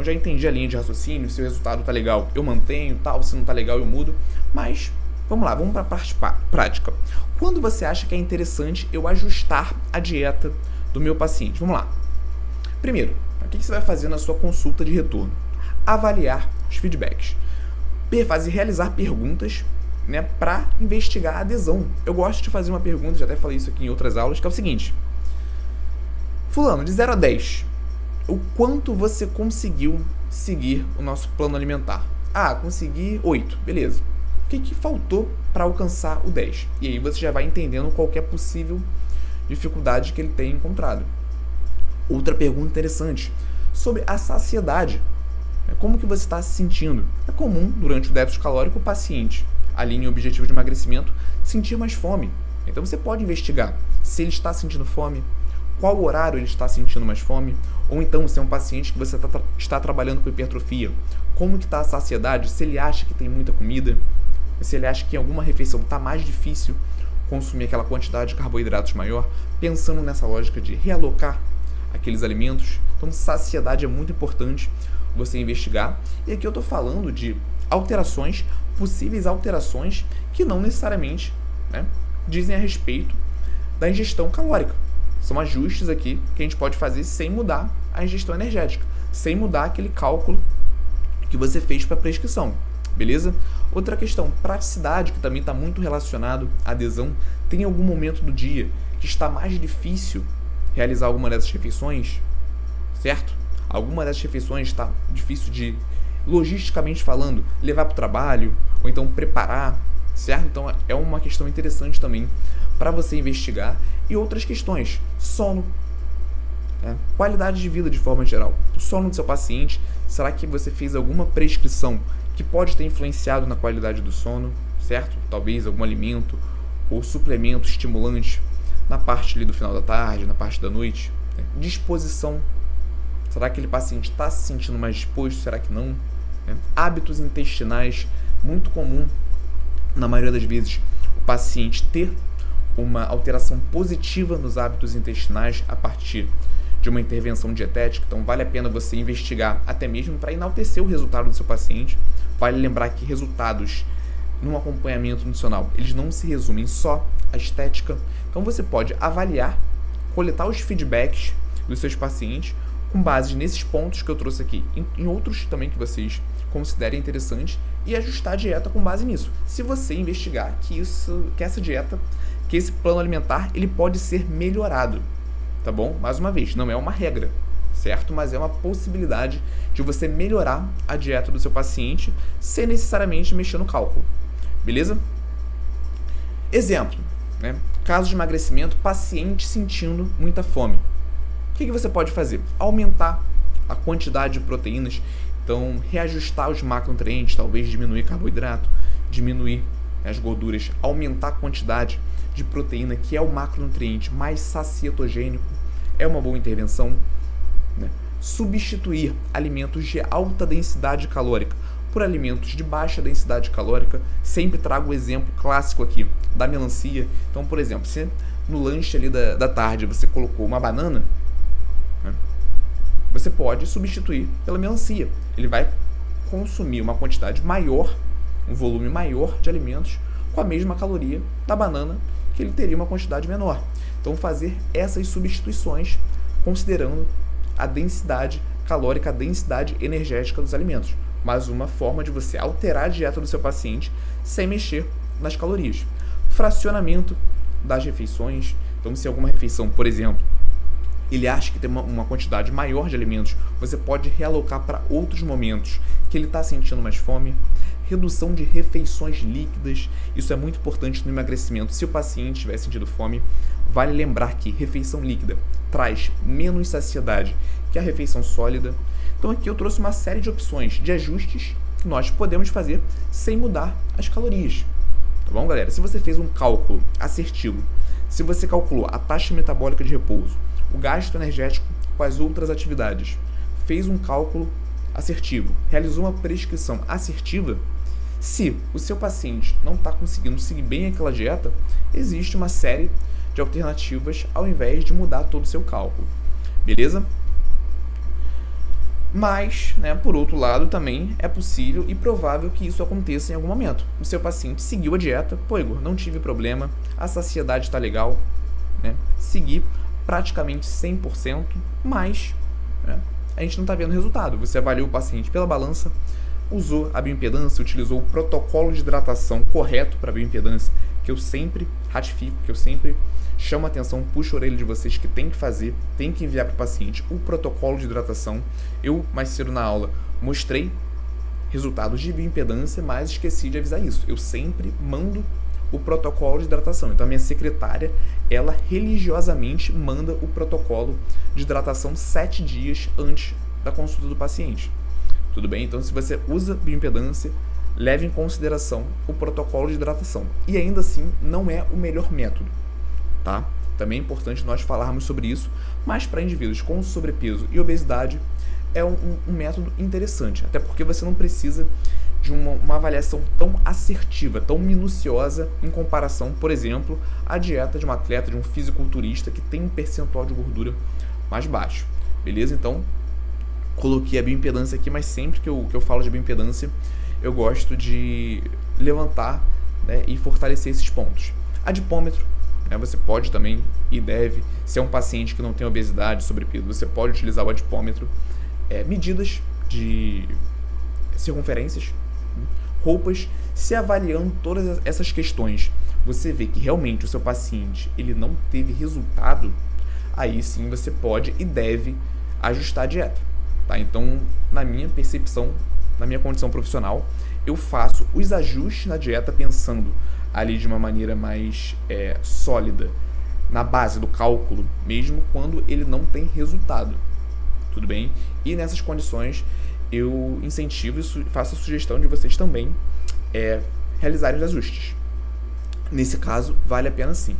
Então já entendi a linha de raciocínio, se o resultado tá legal eu mantenho, tal, se não tá legal eu mudo, mas vamos lá, vamos para a parte prática. Quando você acha que é interessante eu ajustar a dieta do meu paciente? Vamos lá. Primeiro, o que você vai fazer na sua consulta de retorno? Avaliar os feedbacks. Realizar perguntas, né, para investigar a adesão. Eu gosto de fazer uma pergunta, já até falei isso aqui em outras aulas, que é o seguinte: fulano, de 0 a 10, o quanto você conseguiu seguir o nosso plano alimentar? Ah, consegui 8, beleza. O que faltou para alcançar o 10? E aí você já vai entendendo qual é possível dificuldade que ele tenha encontrado. Outra pergunta interessante, sobre a saciedade. Como que você está se sentindo? É comum, durante o déficit calórico, o paciente, alinhe o objetivo de emagrecimento, sentir mais fome. Então você pode investigar se ele está sentindo fome, qual horário ele está sentindo mais fome, ou então se é um paciente que você está trabalhando com hipertrofia, como que está a saciedade, se ele acha que tem muita comida, se ele acha que em alguma refeição está mais difícil consumir aquela quantidade de carboidratos maior, pensando nessa lógica de realocar aqueles alimentos. Então saciedade é muito importante você investigar. E aqui eu estou falando de alterações, possíveis alterações que não necessariamente, né, dizem a respeito da ingestão calórica. São ajustes aqui que a gente pode fazer sem mudar a ingestão energética, sem mudar aquele cálculo que você fez para a prescrição, beleza? Outra questão, praticidade, que também está muito relacionado à adesão. Tem algum momento do dia que está mais difícil realizar alguma dessas refeições, certo? Alguma dessas refeições está difícil de, logisticamente falando, levar para o trabalho, ou então preparar, certo? Então é uma questão interessante também para você investigar. E outras questões, sono, né? Qualidade de vida de forma geral. O sono do seu paciente, será que você fez alguma prescrição que pode ter influenciado na qualidade do sono, certo? Talvez algum alimento ou suplemento estimulante na parte ali do final da tarde, na parte da noite, né? Disposição. Será que aquele paciente está se sentindo mais disposto? Será que não? Hábitos intestinais, muito comum, na maioria das vezes, o paciente ter uma alteração positiva nos hábitos intestinais a partir de uma intervenção dietética. Então vale a pena você investigar até mesmo para enaltecer o resultado do seu paciente. Vale lembrar que resultados num acompanhamento nutricional, eles não se resumem só à estética. Então você pode avaliar, coletar os feedbacks dos seus pacientes com base nesses pontos que eu trouxe aqui, em outros também que vocês considerem interessantes, e ajustar a dieta com base nisso. Se você investigar que essa dieta, que esse plano alimentar, ele pode ser melhorado, tá bom? Mais uma vez, não é uma regra, certo? Mas é uma possibilidade de você melhorar a dieta do seu paciente sem necessariamente mexer no cálculo, beleza? Exemplo, né? Caso de emagrecimento, paciente sentindo muita fome. O que você pode fazer? Aumentar a quantidade de proteínas, então reajustar os macronutrientes, talvez diminuir carboidrato, diminuir as gorduras, aumentar a quantidade de proteína, que é o macronutriente mais sacietogênico, é uma boa intervenção, né? Substituir alimentos de alta densidade calórica por alimentos de baixa densidade calórica. Sempre trago o exemplo clássico aqui da melancia. Então, por exemplo, se no lanche ali da tarde você colocou uma banana, né, você pode substituir pela melancia. Ele vai consumir uma quantidade maior, um volume maior de alimentos com a mesma caloria da banana, que ele teria uma quantidade menor. Então fazer essas substituições considerando a densidade calórica, a densidade energética dos alimentos. Mais uma forma de você alterar a dieta do seu paciente sem mexer nas calorias. Fracionamento das refeições. Então se alguma refeição, por exemplo, ele acha que tem uma quantidade maior de alimentos, você pode realocar para outros momentos que ele está sentindo mais fome. Redução de refeições líquidas, isso é muito importante no emagrecimento. Se o paciente estiver sentindo fome, vale lembrar que refeição líquida traz menos saciedade que a refeição sólida. Então aqui eu trouxe uma série de opções de ajustes que nós podemos fazer sem mudar as calorias. Tá bom, galera? Se você fez um cálculo assertivo, se você calculou a taxa metabólica de repouso, o gasto energético com as outras atividades, fez um cálculo assertivo, realizou uma prescrição assertiva, se o seu paciente não está conseguindo seguir bem aquela dieta, existe uma série de alternativas ao invés de mudar todo o seu cálculo. Beleza? Mas, né, por outro lado, também é possível e provável que isso aconteça em algum momento. O seu paciente seguiu a dieta, pô, Igor, não tive problema, a saciedade está legal, né? Segui praticamente 100%, mas, né, a gente não está vendo resultado. Você avaliou o paciente pela balança, usou a bioimpedância, utilizou o protocolo de hidratação correto para a bioimpedância, que eu sempre ratifico, que eu sempre chamo a atenção, puxo a orelha de vocês que tem que fazer, tem que enviar para o paciente o protocolo de hidratação. Eu, mais cedo na aula, mostrei resultados de bioimpedância, mas esqueci de avisar isso. Eu sempre mando o protocolo de hidratação. Então, a minha secretária, ela religiosamente manda o protocolo de hidratação 7 dias antes da consulta do paciente. Tudo bem? Então, se você usa bioimpedância, leve em consideração o protocolo de hidratação. E ainda assim, não é o melhor método, tá? Também é importante nós falarmos sobre isso, mas para indivíduos com sobrepeso e obesidade é um método interessante, até porque você não precisa de uma avaliação tão assertiva, tão minuciosa em comparação, por exemplo, à dieta de um atleta, de um fisiculturista que tem um percentual de gordura mais baixo, beleza? Então, coloquei a bioimpedância aqui, mas sempre que eu falo de bioimpedância, eu gosto de levantar, né, e fortalecer esses pontos. Adipômetro, né, você pode também e deve, se é um paciente que não tem obesidade, sobrepeso, você pode utilizar o adipômetro. Medidas de circunferências, roupas, se avaliando todas essas questões, você vê que realmente o seu paciente ele não teve resultado, aí sim você pode e deve ajustar a dieta. Tá? Então, na minha percepção, na minha condição profissional, eu faço os ajustes na dieta pensando ali de uma maneira mais sólida, na base do cálculo, mesmo quando ele não tem resultado. Tudo bem? E nessas condições, eu incentivo e faço a sugestão de vocês também realizarem os ajustes. Nesse caso, vale a pena sim.